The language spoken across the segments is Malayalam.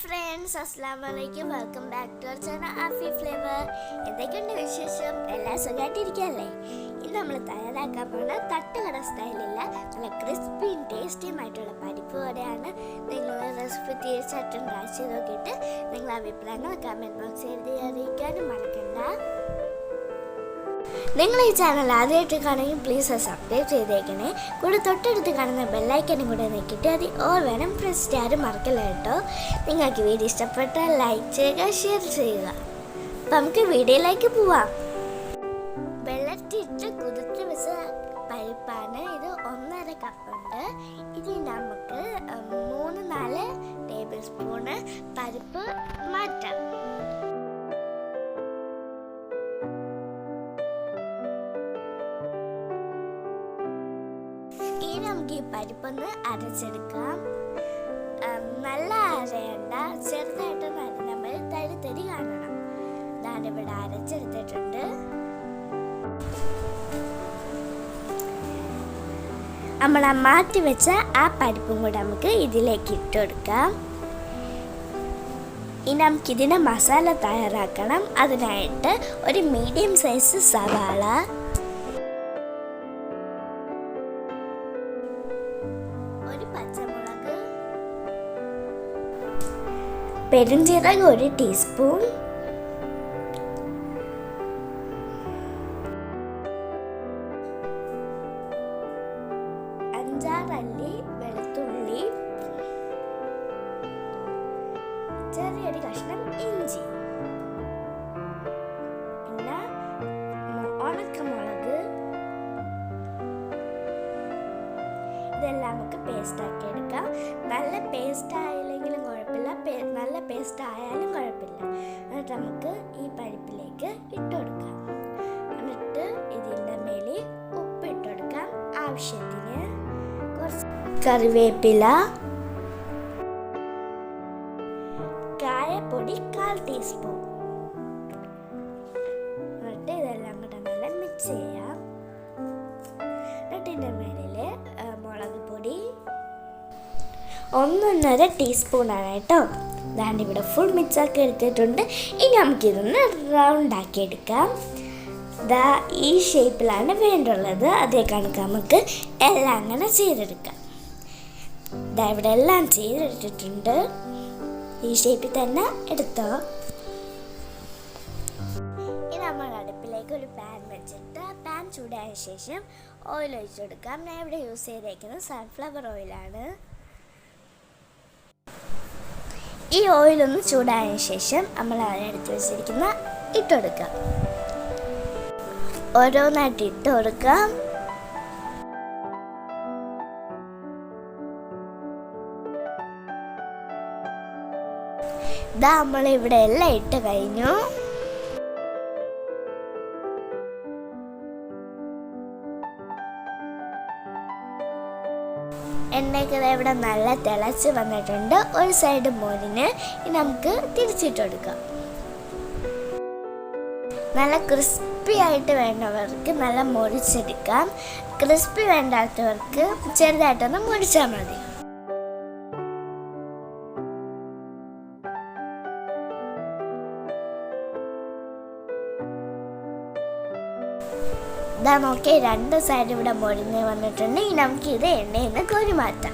friends, Assalamualaikum. Welcome back to our channel Aafi Flavour. എന്തൊക്കെയുണ്ട് വിശേഷം? എല്ലാം സുഖമായിട്ടിരിക്കുകയല്ലേ? ഇന്ന് നമ്മൾ തയ്യാറാക്കാൻ പോകുന്ന തട്ടുകട സ്റ്റൈലിലുള്ള നല്ല ക്രിസ്പിയും ടേസ്റ്റിയും ആയിട്ടുള്ള പരിപ്പ് വടയാണ്. നിങ്ങൾ റെസിപ്പി തീർച്ചയായിട്ടും ട്രൈ ചെയ്ത് നോക്കിയിട്ട് നിങ്ങളുടെ അഭിപ്രായങ്ങൾ കമൻറ്റ് ബോക്സിൽ എഴുതി അറിയിക്കാനും മറക്കണ്ട. നിങ്ങൾ ഈ ചാനൽ ആദ്യമായിട്ട് കാണുമെങ്കിൽ പ്ലീസ് സബ്സ്ക്രൈബ് ചെയ്തേക്കണേ. കൂടെ തൊട്ടടുത്ത് കാണുന്ന ബെല്ലൈക്കനും കൂടെ നോക്കിയിട്ട് അത് ഓൾ വേണം പ്രസ് ചെയ്യാനും മറക്കില്ല കേട്ടോ. നിങ്ങൾക്ക് വീഡിയോ ഇഷ്ടപ്പെട്ടാൽ ലൈക്ക് ചെയ്യുക, ഷെയർ ചെയ്യുക. അപ്പം നമുക്ക് വീഡിയോയിലേക്ക് പോവാം. വെള്ളത്തിട്ട് കുതിർത്ത് വെച്ച പരിപ്പാണ് ഇത്. 1.5 കപ്പുണ്ട്. ഇനി നമുക്ക് 3-4 ടേബിൾ സ്പൂണ് പരിപ്പ് മാറ്റാം. നമുക്ക് ഈ പരിപ്പൊന്ന് അരച്ചെടുക്കാം. നല്ല അരയണ്ട, ചെറുതായിട്ടൊന്ന് നമ്മൾ തരി കാണണം. ഇതാണ് ഇവിടെ അരച്ചെടുത്തിട്ടുണ്ട്. നമ്മൾ മാറ്റി വെച്ച ആ പരിപ്പും കൂടെ നമുക്ക് ഇതിലേക്ക് ഇട്ട് കൊടുക്കാം. ഇനി നമുക്കിതിൻ്റെ മസാല തയ്യാറാക്കണം. അതിനായിട്ട് ഒരു മീഡിയം സൈസ് സവാള, പച്ചമുളക്, പെരുംജീരകം 1 ടീസ്പൂൺ, അല്ലി വെളുത്തുള്ളി, ചെറിയൊരു കഷ്ണം ഇഞ്ചി, പിന്നെ ഉണക്കമുളക്. ഇതെല്ലാം നമുക്ക് പേസ്റ്റ് ആക്കി എടുക്കാം. നല്ല പേസ്റ്റ് ആയില്ലെങ്കിലും കുഴപ്പമില്ല, നല്ല പേസ്റ്റ് ആയാലും കുഴപ്പമില്ല. എന്നിട്ട് നമുക്ക് ഈ പരിപ്പിലേക്ക് ഇട്ട് കൊടുക്കാം. എന്നിട്ട് ഇതിൻ്റെ മേലെ ഉപ്പ് ഇട്ട് കൊടുക്കാം. ആവശ്യത്തിന് കുറച്ച് കറിവേപ്പില, കായപ്പൊടി 1/4 ടീസ്പൂൺ. എന്നിട്ട് ഇതെല്ലാം കൂടെ നല്ല മിക്സ് ചെയ്യാം. എന്നിട്ട് ഇതിൻ്റെ മേലിൽ മുളക് പൊടി 1.5 ടീസ്പൂണാണ് കേട്ടോ. അതാണ്ട് ഇവിടെ ഫുൾ മിക്സാക്കി എടുത്തിട്ടുണ്ട്. ഇനി നമുക്കിതൊന്ന് റൗണ്ട് ആക്കി എടുക്കാം. ഈ ഷേപ്പിലാണ് വേണ്ടുള്ളത്. അതേ കണക്ക് നമുക്ക് എല്ലാം അങ്ങനെ ചെയ്തെടുക്കാം. ഇവിടെ എല്ലാം ചെയ്തെടുത്തിട്ടുണ്ട്. ഈ ഷേപ്പിൽ തന്നെ എടുത്തോ. ഇനി നമ്മൾ അടുപ്പിലേക്ക് ഒരു പാൻ വെച്ചിട്ട് പാൻ ചൂടായ ശേഷം ഓയിൽ ഒഴിച്ചു കൊടുക്കാം. ഞാൻ ഇവിടെ യൂസ് ചെയ്തേക്കുന്നത് സൺഫ്ലവർ ഓയിലാണ്. ഈ ഓയിലൊന്ന് ചൂടായ ശേഷം നമ്മൾ എടുത്ത് വെച്ചിരിക്കുന്ന ഇട്ട് കൊടുക്കാം. ഓരോന്നായിട്ട് ഇട്ട് കൊടുക്കാം. നമ്മളിവിടെ എല്ലാം ഇട്ട് കഴിഞ്ഞു. എണ്ണയൊക്കെ ഇവിടെ നല്ല തിളച്ച് വന്നിട്ടുണ്ട്. ഒരു സൈഡ് മോരിന് ഇനി നമുക്ക് തിരിച്ചിട്ട് കൊടുക്കാം. നല്ല ക്രിസ്പി ആയിട്ട് വേണ്ടവർക്ക് നല്ല മുറിച്ചെടുക്കാം. ക്രിസ്പി വേണ്ടാത്തവർക്ക് ചെറുതായിട്ടൊന്ന് മുറിച്ചാൽ മതി. ഇതാ നോക്കി 2 സൈഡ് ഇവിടെ മൊരിഞ്ഞ് വന്നിട്ടുണ്ട്. ഇനി നമുക്ക് ഇത് എണ്ണയിൽ നിന്ന് കോരി മാറ്റാം.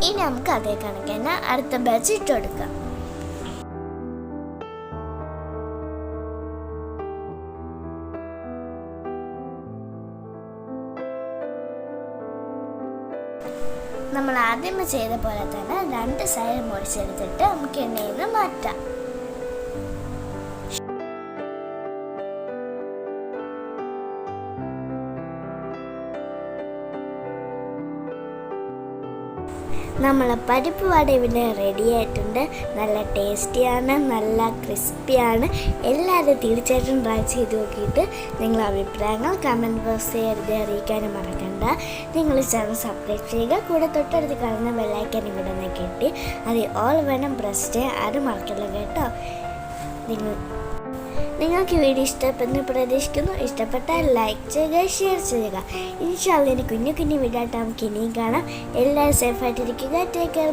ഇനി നമുക്ക് അതേ കണക്ക് തന്നെ അടുത്ത ബാച്ച് ഇട്ട് കൊടുക്കാം. നമ്മൾ ആദ്യം ചെയ്ത പോലെ തന്നെ 2 സൈഡ് മുറിച്ചെടുത്തിട്ട് നമുക്ക് എണ്ണയിൽ നിന്ന് മാറ്റാം. നമ്മളെ പരിപ്പ് വട ഇവിടെ റെഡി ആയിട്ടുണ്ട്. നല്ല ടേസ്റ്റിയാണ്, നല്ല ക്രിസ്പിയാണ്. എല്ലാവരും തീർച്ചയായിട്ടും ട്രൈ ചെയ്ത് നോക്കിയിട്ട് നിങ്ങളുടെ അഭിപ്രായങ്ങൾ കമൻറ്റ് ബോക്സിൽ എഴുതി അറിയിക്കാനും മറക്കണ്ട. നിങ്ങൾ ചാനൽ സബ്സ്ക്രൈബ് ചെയ്യുക. കൂടെ തൊട്ടടുത്ത് കാണുന്ന ബെല്ലൈക്കനും കൂടെ നോക്കിയിട്ട് അത് ഓൾ വേണം പ്രസ് ചെയ്യാൻ ആരും മറക്കില്ല കേട്ടോ. നിങ്ങൾക്ക് ഈ വീഡിയോ ഇഷ്ടപ്പെടുന്നു പ്രതീക്ഷിക്കുന്നു. ഇഷ്ടപ്പെട്ടാൽ ലൈക്ക് ചെയ്യുക, ഷെയർ ചെയ്യുക. ഇൻഷാ അല്ലാഹ് ഇനി കുഞ്ഞു വീഡിയോ ആയിട്ട് നമുക്ക് ഇനിയും കാണാം. എല്ലാവരും സേഫായിട്ടിരിക്കുക. Take care.